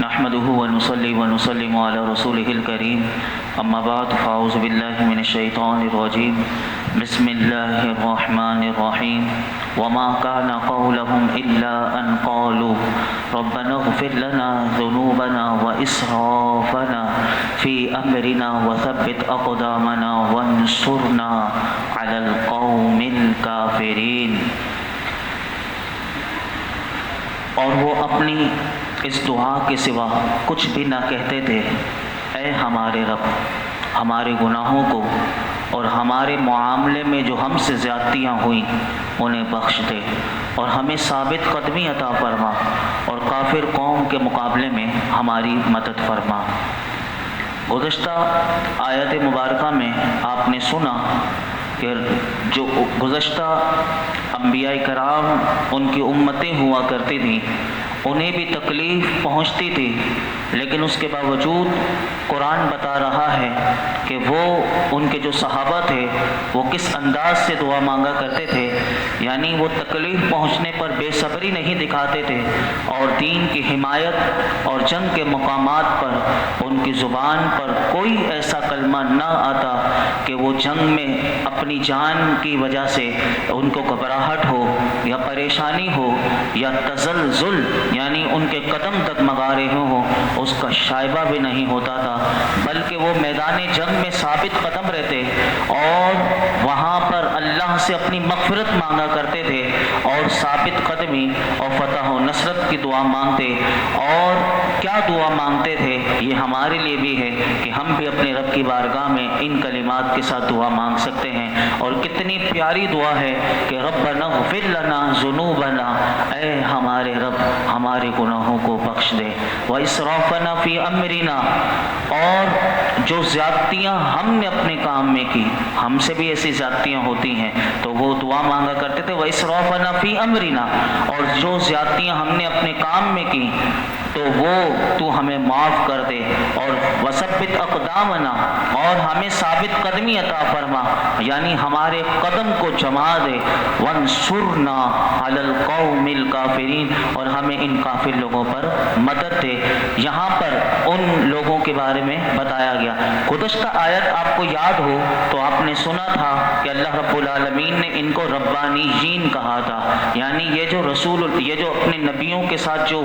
نحمده ونصلي ونسلم على رسوله الكريم اما بعد فاعوذ بالله من الشيطان الرجيم بسم الله الرحمن الرحيم وما كان قولهم الا ان قالوا ربنا اغفر لنا ذنوبنا واسرافنا في امرنا وثبت اقدامنا وانصرنا على القوم الكافرين۔ اور وہ اپنی اس دعا کے سوا کچھ بھی نہ کہتے تھے، اے ہمارے رب، ہمارے گناہوں کو اور ہمارے معاملے میں جو ہم سے زیادتیاں ہوئیں انہیں بخش دے اور ہمیں ثابت قدمی عطا فرما اور کافر قوم کے مقابلے میں ہماری مدد فرما۔ گزشتہ آیت مبارکہ میں آپ نے سنا کہ جو گزشتہ انبیاء کرام ان کی امتیں ہوا کرتی تھیں انہیں بھی تکلیف پہنچتی تھی، لیکن اس کے باوجود قرآن بتا رہا ہے کہ وہ ان کے جو صحابہ تھے وہ کس انداز سے دعا مانگا کرتے تھے، یعنی وہ تکلیف پہنچنے پر بے صبری نہیں دکھاتے تھے اور دین کی حمایت اور جنگ کے مقامات پر ان کی زبان پر کوئی ایسا کلمہ نہ آتا کہ وہ جنگ میں اپنی جان کی وجہ سے ان کو گھبراہٹ ہو یا پریشانی ہو یا تزلزل یعنی ان کے قدم ڈگمگا رہے ہوں، اس کا شائبہ بھی نہیں ہوتا تھا، بلکہ وہ میدان جنگ میں ثابت قدم رہتے اور وہاں پر اللہ سے اپنی مغفرت مانگا کرتے تھے اور ثابت قدمی اور فتح و نصرت کی دعا مانگتے۔ اور کیا دعا مانگتے تھے یہ ہمارے لیے بھی ہے کہ ہم بھی اپنے رب کی بارگاہ میں ان کلمات کے ساتھ دعا مانگ سکتے ہیں، اور کتنی پیاری دعا ہے کہ ربنا اغفر لنا ذنوبنا، اے ہمارے رب ہمارے گناہوں کو بخش دے، واسرافنا فی امرنا، اور جو زیادتیاں ہم نے اپنے کام میں کی، ہم سے بھی ایسی زیادتیاں ہوتی ہیں تو وہ دعا مانگا کرتے تھے واسرافنا فی امرنا، اور جو زیادتیاں ہم نے اپنے کام میں کی تو وہ تو ہمیں معاف کر دے، اور وثبت اقدامنا، اور ہمیں ثابت قدمی عطا فرما، یعنی ہمارے قدم کو جما دے، وانصرنا علی القوم الکافرین، اور ہمیں ان کافر لوگوں پر مدد دے۔ یہاں پر ان لوگوں کے بارے میں بتایا گیا۔ گزشتہ آیت آپ کو یاد ہو تو آپ نے سنا تھا کہ اللہ رب العالمین نے ان کو ربانیین کہا تھا، یعنی یہ جو اپنے نبیوں کے ساتھ جو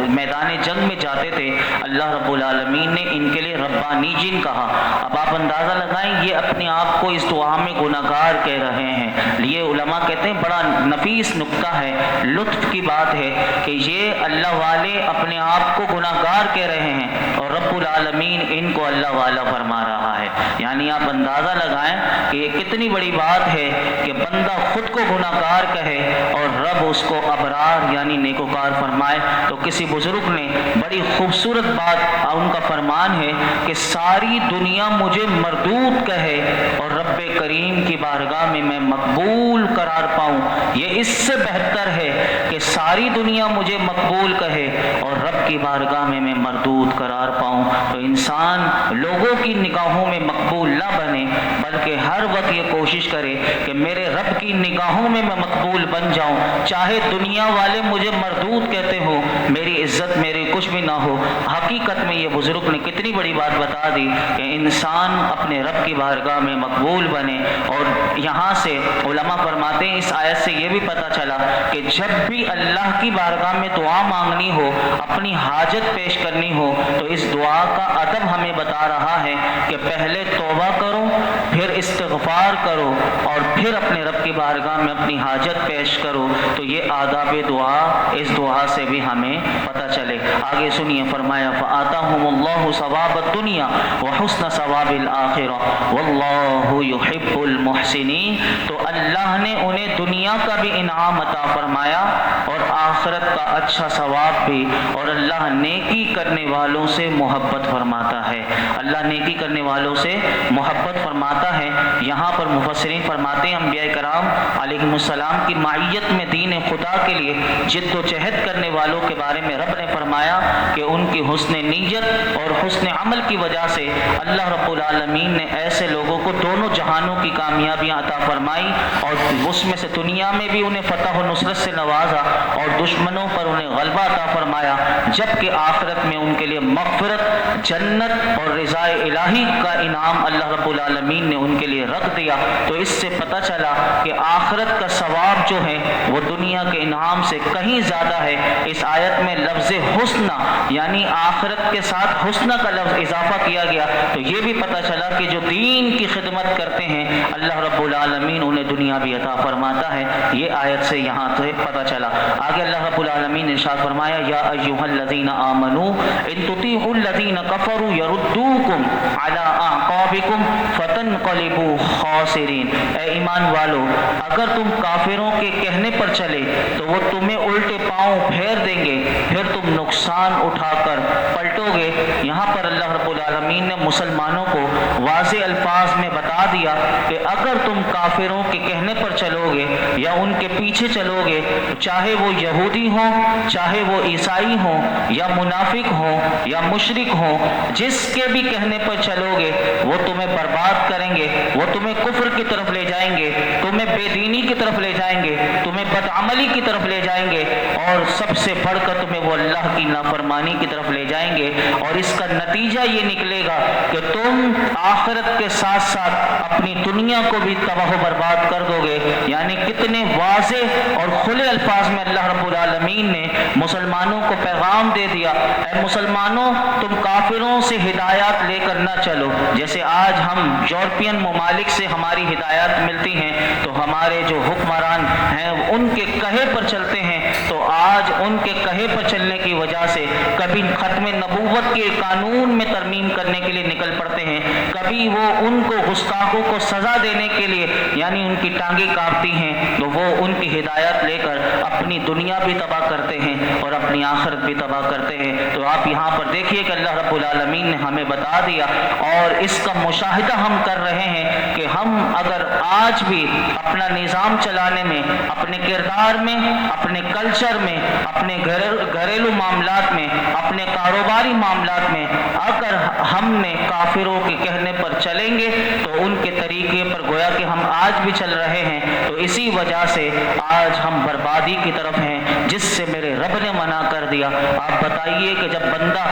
میدان جنگ میں جاتے تھے اللہ رب العالمین نے ان کے لیے ربانیین کہا۔ اب آپ اندازہ لگائیں یہ اپنے آپ کو اس دعا میں گناہگار کہہ رہے ہیں۔ یہ علماء کہتے ہیں بڑا نفیس نکتہ ہے، لطف کی بات ہے کہ یہ اللہ والے اپنے آپ کو گناہگار کہہ رہے ہیں اور رب العالمین ان کو اللہ والا فرما رہا ہے۔ یعنی آپ اندازہ لگائیں کہ یہ کتنی بڑی بات ہے کہ بندہ خود کو گناہگار کہے اور رب اس کو ابرار یعنی نیکوکار فرمائے۔ تو کسی بزرگ نے بڑی خوبصورت بات، ان کا فرمان ہے کہ ساری دنیا مجھے مردود کہے اور رب کریم کی بارگاہ میں میں مقبول قرار پاؤں، یہ اس سے بہتر ہے کہ ساری دنیا مجھے مقبول کہے اور رب کی بارگاہ میں میں مردود قرار پاؤں۔ تو انسان لوگوں کی نگاہوں میں مقبول نہ بنے بلکہ ہر وقت یہ کوشش کرے کہ میرے رب کی نگاہوں میں میں مقبول بن جاؤں، چاہے دنیا والے مجھے مردود کہتے ہو، میری عزت میری کچھ بھی نہ ہو۔ حقیقت میں یہ بزرگ نے کتنی بڑی بات بتا دی کہ انسان اپنے رب کی بارگاہ میں مقبول بنے۔ اور یہاں سے علماء فرماتے ہیں اس آیت سے یہ بھی پتہ چلا کہ جب بھی اللہ کی بارگاہ میں دعا مانگنی ہو، اپنی حاجت پیش کرنی ہو، تو اس دعا کا ادب ہمیں بتا رہا ہے کہ پہلے توبہ کرو، پھر استغفار کرو اور پھر اپنے رب کی بارگاہ میں اپنی حاجت پیش کرو۔ تو یہ آداب دعا اس دعا سے بھی ہمیں پتہ چلے۔ آگے سنیے، فرمایا فآتاہم اللہ ثواب الدنیا وحسن ثواب الآخرہ واللہ یحب المحسنین۔ تو اللہ نے انہیں دنیا کا بھی انعام عطا فرمایا اور آخرت کا اچھا ثواب بھی، اور اللہ نیکی کرنے والوں سے محبت فرماتا ہے، اللہ نیکی کرنے والوں سے محبت فرماتا ہے۔ یہاں پر مفسرین فرماتے ہیں انبیاء کرام علیہم السلام کی معیت میں دین خدا کے لیے جد و جہد کرنے والوں کے بارے میں رب نے فرمایا کہ ان کی حسن نیت اور حسن عمل کی وجہ سے اللہ رب العالمین نے ایسے لوگوں کو دونوں جہانوں کی کامیابیاں عطا فرمائی، اور اس میں سے دنیا میں بھی انہیں فتح و نصرت سے نوازا اور دشمنوں پر انہیں غلبہ عطا فرمایا، جبکہ آخرت میں ان کے لیے مغفرت، جنت اور رضا الہی کا انعام اللہ رب العالمین نے ان کے لیے رکھ دیا۔ تو اس سے پتہ چلا کہ آخرت کا ثواب جو ہے وہ دنیا کے انعام سے کہیں زیادہ ہے۔ اس آیت میں لفظ حسنہ یعنی آخرت کے ساتھ حسنہ کا لفظ اضافہ کیا گیا، تو یہ بھی پتہ چلا کہ جو دین کی خدمت کرتے ہیں اللہ رب العالمین انہیں دنیا بھی عطا فرماتا ہے۔ یہ آیت سے یہاں سے پتہ چلا۔ آگے اللہ رب العالمین نے ارشاد فرمایا، یا ایھا الذین آمنوا ان تطیعوا الذین کفروا یردوکم علی اعقابکم فتنقلبوا خاسرین۔ اے ایمان والو، اگر تم کافروں کے کہنے پر چلے تو وہ تمہیں الٹے پاؤں پھیر دیں گے، پھر تم نقصان اٹھا کر پلٹو گے۔ یہاں پر اللہ رب العالمین نے مسلمانوں کو واضح الفاظ میں بتا دیا کہ اگر تم کافروں کے کہنے پر چلو گے یا ان کے پیچھے چلو گے، چاہے وہ یہودی ہوں، چاہے وہ عیسائی ہوں، یا منافق ہوں یا مشرک ہوں، جس کے بھی کہنے پر چلو گے وہ تمہیں برباد کریں گے، وہ تمہیں کفر کی طرف لے جائیں گے، تمہیں بے دینی کی طرف لے جائیں گے، تمہیں بدعملی کی طرف لے جائیں گے، اور سب سے بڑھ کر تمہیں وہ اللہ کی نافرمانی کی طرف لے جائیں گے۔ اور اس کا نتیجہ یہ نکلے گا کہ تم آخرت کے ساتھ ساتھ اپنی دنیا کو بھی تباہ و برباد کر دو گے۔ یعنی کتنے واضح اور کھلے الفاظ میں اللہ رب العالمین نے مسلمانوں کو پیغام دے دیا، اے مسلمانوں، تم کافروں سے ہدایات لے کر نہ چلو۔ جیسے آج ہم یورپین ممالک سے ہماری ہدایات ملتی ہیں تو ہمارے جو حکمران ہیں ان کے کہے پر چلتے ہیں، تو آج ان کے کہے پر چلنے کی وجہ سے کبھی ختم نبوت کے قانون میں ترمیم کرنے کے لیے نکل پڑتے ہیں، کبھی وہ ان کو گستاخوں کو سزا دینے کے لیے یعنی ان کی ٹانگیں کاپتی ہیں، تو وہ ان کی ہدایت لے کر اپنی دنیا بھی تباہ کرتے ہیں اور اپنی آخرت بھی تباہ کرتے ہیں۔ تو آپ یہاں پر دیکھیے کہ اللہ رب العالمین نے ہمیں بتا دیا، اور اس کا مشاہدہ ہم کر رہے ہیں کہ ہم اگر آج بھی اپنا نظام چلانے میں، اپنے کردار میں، اپنے کلچر میں، اپنے گھریلو معاملات میں، اپنے کاروباری معاملات میں اگر ہم نے کافروں کے کہنے پر چلیں گے تو ان کے طریقے پر گویا کہ ہم آج بھی چل رہے ہیں، تو اسی وجہ سے آج ہم بربادی کی طرف ہیں، جس سے میرے رب نے منع کر دیا۔ آپ بتائیے کہ جب بندہ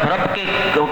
رب کے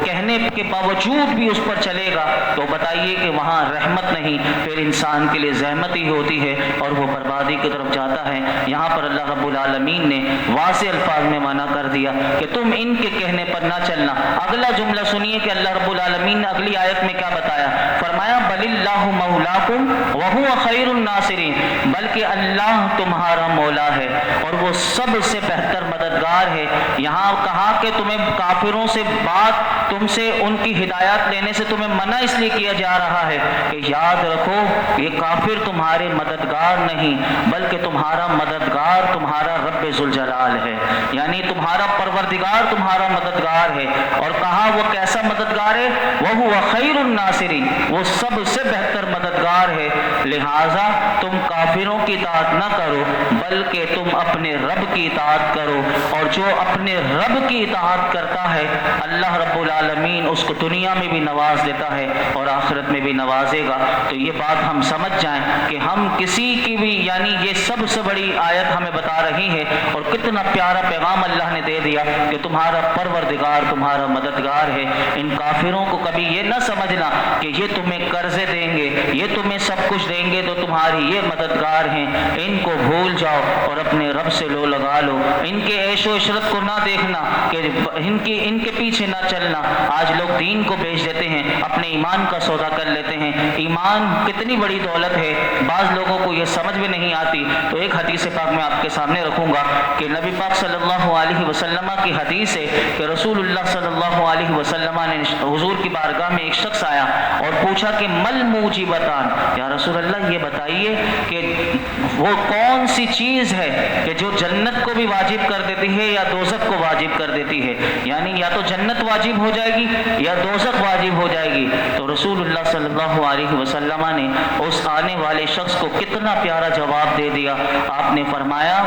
کہنے کے باوجود بھی اس پر چلے گا تو بتائیے کہ وہاں رحمت نہیں، پھر انسان کے لیے زحمت ہی ہوتی ہے اور وہ بربادی کی طرف جاتا ہے۔ یہاں پر اللہ رب العالمین نے واضح الفاظ میں منع کر دیا کہ تم ان کے کہنے پر نہ چلنا۔ اگلا جملہ سنیے کہ اللہ رب العالمین نے اگلی آیت میں کیا بتایا، فرمایا بل اللہ مولاکم وہو خیر الناصرین، بلکہ اللہ تمہارا مولا ہے اور وہ سب سے بہتر مددگار ہے۔ یہاں کہا کہ تمہیں کافروں سے بات، تم سے ان کی ہدایات لینے سے تمہیں منع اس لیے کیا جا رہا ہے کہ یاد رکھو یہ کافر تمہارے مددگار نہیں، بلکہ تمہارا مددگار تمہارا رب ذوالجلال ہے، یعنی تمہارا پروردگار تمہارا مددگار ہے۔ اور کہا وہ کیسا مددگار ہے، وہو خیر الناصرین، وہ سب سے بہتر مددگار ہے۔ لہٰذا تم کافروں کی اطاعت نہ کرو بلکہ تم اپنے رب کی اطاعت کرو، اور جو اپنے رب کی اطاعت کرتا ہے اللہ رب العالمین اس کو دنیا میں بھی نواز دیتا ہے اور آخرت میں بھی نوازے گا۔ تو یہ بات ہم سمجھ جائیں کہ ہم کسی کی بھی یعنی یہ سب سے بڑی آیت ہمیں بتا رہی ہے، اور کتنا پیارا پیغام اللہ نے دے دیا کہ تمہارا پروردگار تمہارا مددگار ہے۔ ان کافروں کو کبھی یہ نہ سمجھنا کہ یہ تمہیں قرضے دیں گے، یہ تمہیں سب کچھ دیں گے تو تمہاری یہ مددگار ہیں، ان کو بھول جاؤ اور اپنے رب سے لو لگا لو۔ ان کے عیش و عشرت کو نہ دیکھنا کہ ان کے پیچھے نہ چلنا۔ آج لوگ دین کو بیچ دیتے ہیں، اپنے ایمان کا سودا کر لیتے ہیں۔ ایمان کتنی بڑی دولت ہے، بعض لوگوں کو یہ سمجھ میں نہیں آتی۔ تو ایک حدیث پاک میں آپ کے سامنے رکھوں گا کہ نبی پاک صلی اللہ علیہ وسلم کی حدیث ہے کہ رسول اللہ صلی اللہ علیہ وسلم نے حضور کی بارگاہ میں ایک شخص آیا اور پوچھا کہ مل موجبتان، یا رسول اللہ یہ بتائیے کہ وہ کون سی چیز ہے کہ جو جنت کو بھی واجب کر دیتی ہے یا دوزخ کو واجب کر دیتی ہے، یعنی یا تو جنت واجب ہو جائے گی یا دوزخ واجب ہو جائے گی۔ تو رسول اللہ صلی اللہ علیہ وسلم نے اس آنے والے شخص کو کتنا پیارا جواب دے دیا۔ آپ نے فرمایا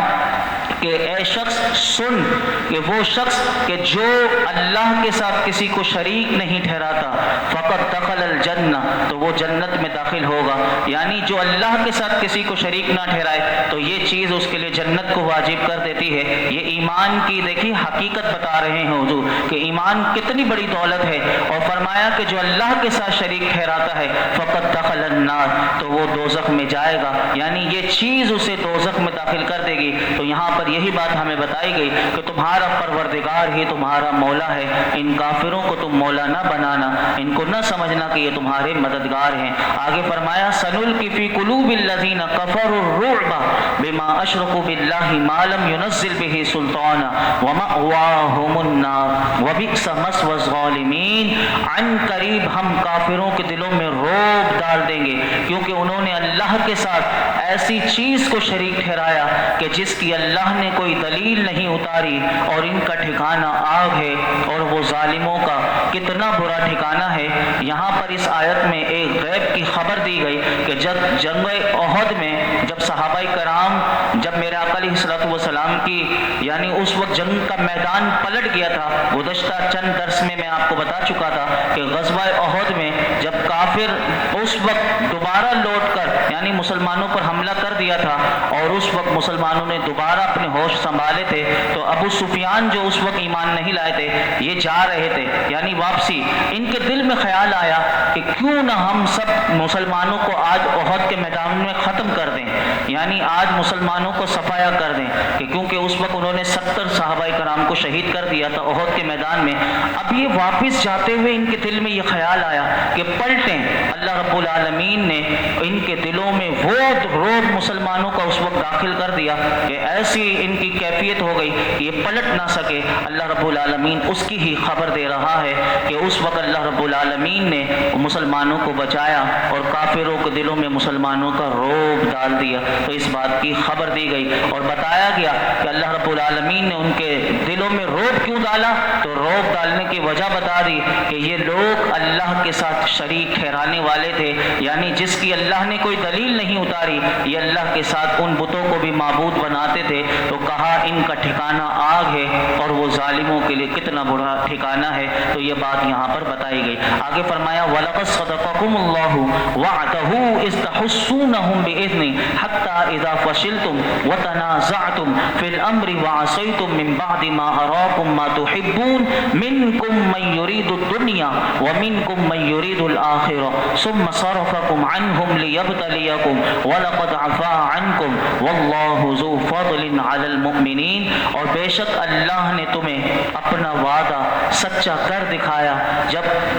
کہ اے شخص سن کہ وہ شخص کہ جو اللہ کے ساتھ کسی کو شریک نہیں ٹھہراتا فقط دخل الجنہ تو وہ جنت میں داخل ہوگا، یعنی جو اللہ کے ساتھ کسی کو شریک نہ ٹھہرائے تو یہ چیز اس کے لیے جنت کو واجب کر دیتی ہے۔ یہ ایمان کی دیکھیے حقیقت بتا رہے ہیں حضور کہ ایمان کتنی بڑی دولت ہے، اور فرمایا کہ جو اللہ کے ساتھ شریک ٹھہراتا ہے فقط دخل النار تو وہ دوزخ میں جائے گا، یعنی یہ چیز اسے دوزخ میں داخل کر دے گی۔ تو یہاں پر یہی بات ہمیں بتائی گئی کہ تمہارا پروردگار ہی تمہارا مولا ہے، ان کافروں کو تم مولا نہ بنانا، ان کو نہ سمجھنا کہ یہ تمہارے مددگار ہیں۔ آگے فرمایا سنلقی فی قلوب الذین کفروا الرعب بما اشرکوا باللہ ما لم ینزل بہ سلطانا ومأواہم النار وبئس مثوى الظالمین۔ عن قریب ہم کافروں کے دلوں میں رعب ڈال دیں گے کیونکہ انہوں نے اللہ کے ساتھ ایسی چیز کو شریک ٹھہرایا کہ جس کی اللہ نے کوئی دلیل نہیں اتاری، اور ان کا ٹھکانہ آگ ہے، اور وہ ظالموں کا کتنا برا ٹھکانہ ہے۔ یہاں پر اس آیت میں ایک غیب کی خبر دی گئی کہ جب جنگ احد میں جب صحابہ کرام جب میرے آقا علیہ الصلوۃ والسلام کی یعنی اس وقت جنگ کا میدان پلٹ گیا تھا، گزشتہ چند درس میں آپ کو بتا چکا تھا کہ غزوہ احد میں جب کافر اس وقت دوبارہ لوٹ کر یعنی مسلمانوں پر حملہ کر دیا تھا، اور اس وقت مسلمانوں نے دوبارہ اپنے ہوش سنبھالے تھے، تو ابو سفیان جو اس وقت ایمان نہیں لائے تھے یہ جا رہے تھے یعنی واپسی، ان کے دل میں خیال آیا کہ کیوں نہ ہم سب مسلمانوں کو آج احد کے میدان میں ختم کر دیں، یعنی آج مسلمانوں کو صفایا کر دیں، کہ کیونکہ اس وقت انہوں نے 70 صحابہ کرام کو شہید کر دیا تھا احد کے میدان میں۔ اب یہ واپس جاتے ہوئے ان کے دل میں یہ خیال آیا کہ پلٹیں، اللہ رب العالمین نے ان کے دلوں میں وہ رعب مسلمانوں کا اس وقت داخل کر دیا کہ ایسی ان کی کیفیت ہو گئی کہ یہ پلٹ نہ سکے۔ اللہ رب العالمین اس کی ہی خبر دے رہا ہے کہ اس وقت اللہ رب العالمین نے مسلمانوں کو بچایا اور کافروں کے دلوں میں مسلمانوں کا رعب ڈال دیا۔ تو اس بات کی خبر دی گئی اور بتایا گیا کہ اللہ رب العالمین نے ان کے دلوں میں رعب کیوں ڈالا، تو رعب ڈالنے کی وجہ بتا دی کہ یہ لوگ اللہ کے ساتھ شریک ٹھہرانے والے تھے، یعنی جس کی اللہ نے کوئی دلیل نہیں اتاری، یہ اللہ کے ساتھ ان بتوں کو بھی معبود بناتے تھے۔ تو کہا ان کا ٹھکانہ آگ ہے اور وہ ظالموں کے لیے کتنا برا ٹھکانہ ہے۔ تو یہ بات یہاں پر بتائی گئی۔ آگے فرمایا وَلَقَدْ صَدَقَكُمُ اللَّهُ وَعْدَهُ إِذْ تَحُسُّونَهُم بِإِذْنِهِ حَتَّى إِذَا فَشِلْتُمْ وَتَنَازَعْتُمْ فِي الْأَمْرِ وَعَصَيْتُم مِّن بَعْدِ مَا أَرَاكُم مَّا تُحِبُّونَ مِنكُم مَّن يُرِيدُ الدُّنْيَا وَمِنكُم مَّن يُرِيدُ الْآخِرَةَ ثُمَّ صَرَفَكُمْ عَنْهُمْ لِيَبْتَلِيَكُمْ وَلَقَدْ عَفَا عَنكُمْ وَاللَّهُ ذُو فَضْلٍ عَلَى الْمُؤْمِنِينَ۔ اور بے شک اللہ نے تمہیں اپنا وعدہ سچا کر دکھایا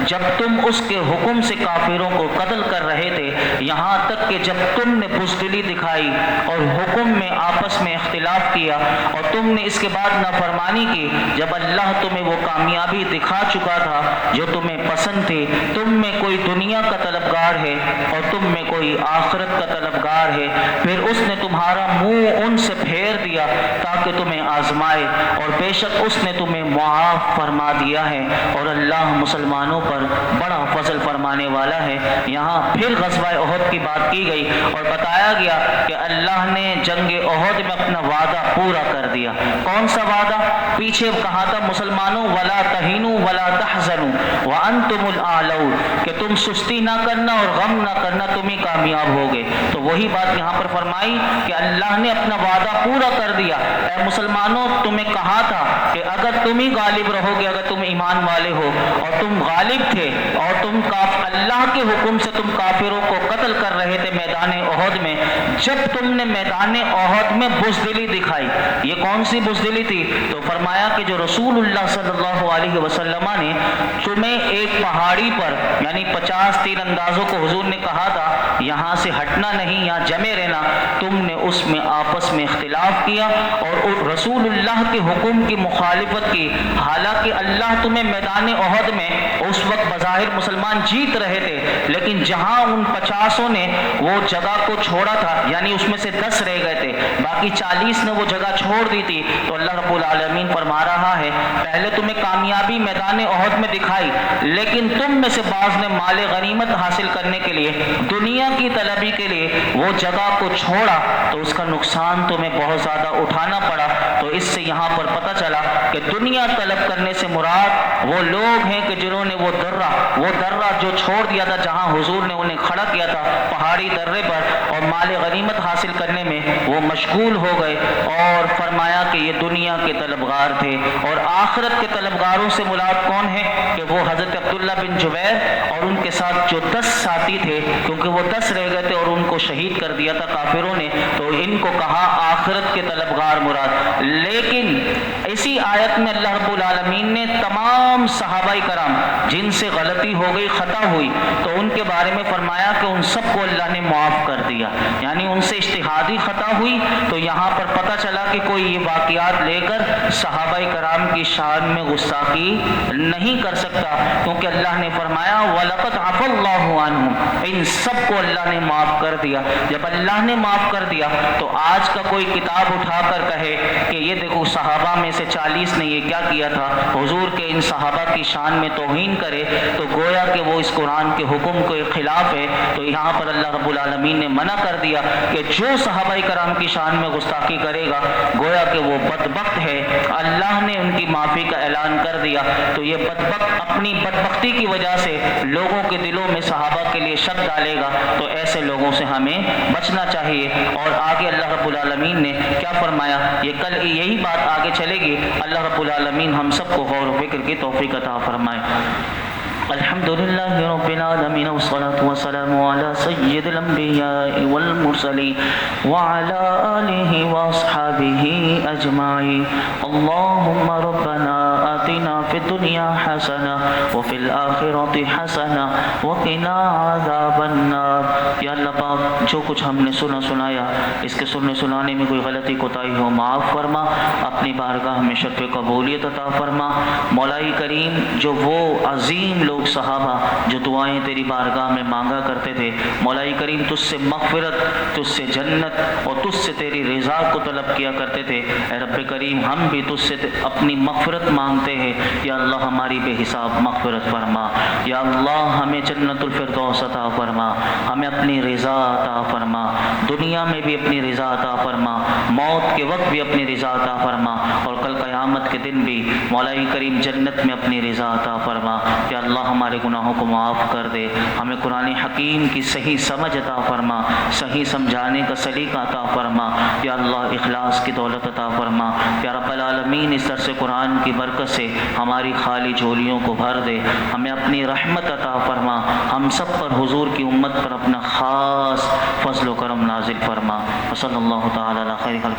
جب تم اس کے حکم سے کافروں کو قتل کر رہے تھے، یہاں تک کہ جب تم نے بزدلی دکھائی اور حکم میں آپس میں اختلاف کیا اور تم نے اس کے بعد نافرمانی کی، جب اللہ تمہیں وہ کامیابی دکھا چکا تھا جو تمہیں پسند تھی، تم میں کوئی دنیا کا طلبگار ہے اور تم میں کوئی آخرت کا طلبگار ہے، پھر اس نے تمہارا منہ ان سے پھیر دیا تاکہ تمہیں آزمائے، اور بے شک اس نے تمہیں معاف فرما دیا ہے، اور اللہ مسلمانوں پر بڑا فضل فرمانے والا ہے۔ یہاں پھر غزوہ احد کی بات کی گئی اور بتایا گیا کہ اللہ نے جنگ احد میں اپنا وعدہ پورا کر دیا۔ کون سا وعدہ؟ پیچھے کہا تھا مسلمانوں وَلَا تَهِنُوا وَلَا تَحْزَنُوا وَأَنْتُمُ الْأَعْلَوْنَ کہ تم سستی نہ کرنا اور غم نہ کرنا، تم ہی کامیاب ہوگے۔ تو وہی بات یہاں پر فرمائی کہ اللہ نے اپنا وعدہ پورا کر دیا۔ اے مسلمانوں تمہیں کہا تھا کہ اگر تم ہی غالب رہو گے، اگر تم ایمان والے ہو اور تم غالب تھے اور تم اللہ کے حکم سے تم کافروں کو قتل کر رہے تھے میدان احد میں، جب تم نے میدان احد میں بزدلی دکھائی، یہ کون سی بزدلی تھی؟ تو فرمایا کہ جو رسول اللہ صلی اللہ علیہ وسلم نے تمہیں ایک پہاڑی پر یعنی 50 تیر اندازوں کو حضور نے کہا تھا یہاں سے ہٹنا نہیں، یہاں جمے رہنا، تم نے اس میں آپس میں اختلاف کیا اور رسول اللہ کے حکم کی مخالفت کی، حالانکہ اللہ تمہیں میدان احد میں اس وقت بظاہر مسلمان جیت رہے تھے، لیکن جہاں ان 50 نے وہ جگہ کو چھوڑا تھا یعنی اس میں سے 10 رہ گئے تھے، باقی 40 نے وہ جگہ چھوڑ دی تھی، تو اللہ رب العالمین العالمین فرما رہا ہے پہلے تمہیں کامیابی میدان احد میں دکھائی، لیکن تم میں سے بعض نے مال غنیمت حاصل کرنے کے لیے، دنیا کی طلبی کے لیے وہ جگہ کو چھوڑا تو اس کا نقصان تمہیں بہت زیادہ اٹھانا پڑا۔ تو اس سے یہاں پر پتہ چلا کہ دنیا طلب کرنے سے مراد وہ لوگ ہیں کہ جنہوں نے وہ درہ جو چھوڑ دیا تھا جہاں حضور نے انہیں کھڑا کیا تھا پہاڑی درے پر، اور مال غنیمت حاصل کرنے میں وہ مشغول ہو گئے، اور فرمایا کہ یہ دنیا کے طلبگار تھے۔ اور آخرت کے طلبگاروں سے مراد کون ہے کہ وہ حضرت عبداللہ بن جبیر اور ان کے ساتھ جو 10 ساتھی تھے، کیونکہ وہ 10 رہ گئے تھے اور ان کو شہید کر دیا تھا کافروں نے، تو ان کو کہا آخرت کے طلبگار مراد۔ لیکن اسی آیت میں اللہ رب العالمین نے تمام صحابہ کرام جن سے غلطی ہو گئی، خطا ہوئی، تو ان کے بارے میں فرمایا کہ ان سب کو اللہ نے معاف کر دیا، یعنی ان سے اجتہادی خطا ہوئی۔ تو یہاں پر پتہ چلا کہ کوئی یہ واقعات لے کر صحابہ کرام کی شان میں گستاخی نہیں کر سکتا، کیونکہ اللہ نے فرمایا وَلَقَدْ عَفَا اللَّهُ عَنْهُمْ، ان سب کو اللہ نے معاف کر دیا۔ جب اللہ نے معاف کر دیا تو آج کا کوئی کتاب اٹھا کر کہے کہ یہ دیکھو صحابہ میں سے 40 نے یہ کیا کیا تھا، حضور کے ان صحابہ کی شان میں توہین کرے، تو گویا کہ وہ اس قرآن کے حکم کے خلاف ہے۔ تو یہاں پر اللہ رب العالمین نے منع کر دیا کہ جو صحابہ کرام کی شان میں گستاخی کرے گا گویا کہ وہ بدبخت ہے، اللہ نے ان کی معافی کا اعلان کر دیا۔ تو یہ بدبخت اپنی بدبختی کی وجہ سے لوگوں کے دلوں میں صحابہ کے لیے شک ڈالے گا، تو ایسے لوگوں سے ہمیں بچنا چاہیے۔ اور آگے اللہ رب العالمین نے کیا فرمایا، یہ کل یہی بات آگے چلے گی۔ اللہ رب العالمین ہم سب کو غور و فکر کی توفیق عطا فرمائے۔ الحمدللہ رب العالمین والصلاة والسلام علی سید الانبیاء والمرسلین وعلی آلہ واصحابہ اجمعین۔ اللہم ربنا آتنا فی الدنیا حسنہ وفی الآخرۃ حسنہ وقنا عذاب النار۔ یا اللہ پاک جو کچھ ہم نے سنایا اس کے سننے سنانے میں کوئی غلطی کوتاہی ہو معاف فرما، اپنی بارگاہ میں شرف قبولیت عطا فرما۔ مولائی کریم جو وہ عظیم لوگ صحابہ جو دعائیں تیری بارگاہ میں مانگا کرتے تھے، مولائی کریم تجھ سے مغفرت، تجھ سے جنت اور تجھ سے تیری رضا کو طلب کیا کرتے تھے، اے رب کریم ہم بھی تجھ سے اپنی مغفرت مانگتے ہیں۔ یا اللہ ہماری بے حساب مغفرت فرما، یا اللہ ہمیں جنت الفردوس عطا فرما، ہمیں اپنی رضا عطا فرما، دنیا میں بھی اپنی رضا عطا فرما، موت کے وقت بھی اپنی رضا عطا فرما، اور کل قیامت کے دن بھی مولائی کریم جنت میں اپنی رضا عطا فرما۔ یا اللہ ہمارے گناہوں کو معاف کر دے، ہمیں قرآن حکیم کی صحیح سمجھ عطا فرما، صحیح سمجھانے کا سلیقہ عطا فرما۔ یا اللہ اخلاص کی دولت عطا فرما۔ یا رب العالمین اس درس قرآن کی برکت سے ہماری خالی جھولیوں کو بھر دے، ہمیں اپنی رحمت عطا فرما، ہم سب پر حضور کی امت پر اپنا خاص فضل و کرم نازل فرما۔ وصلی اللہ تعالی علی خیر خلق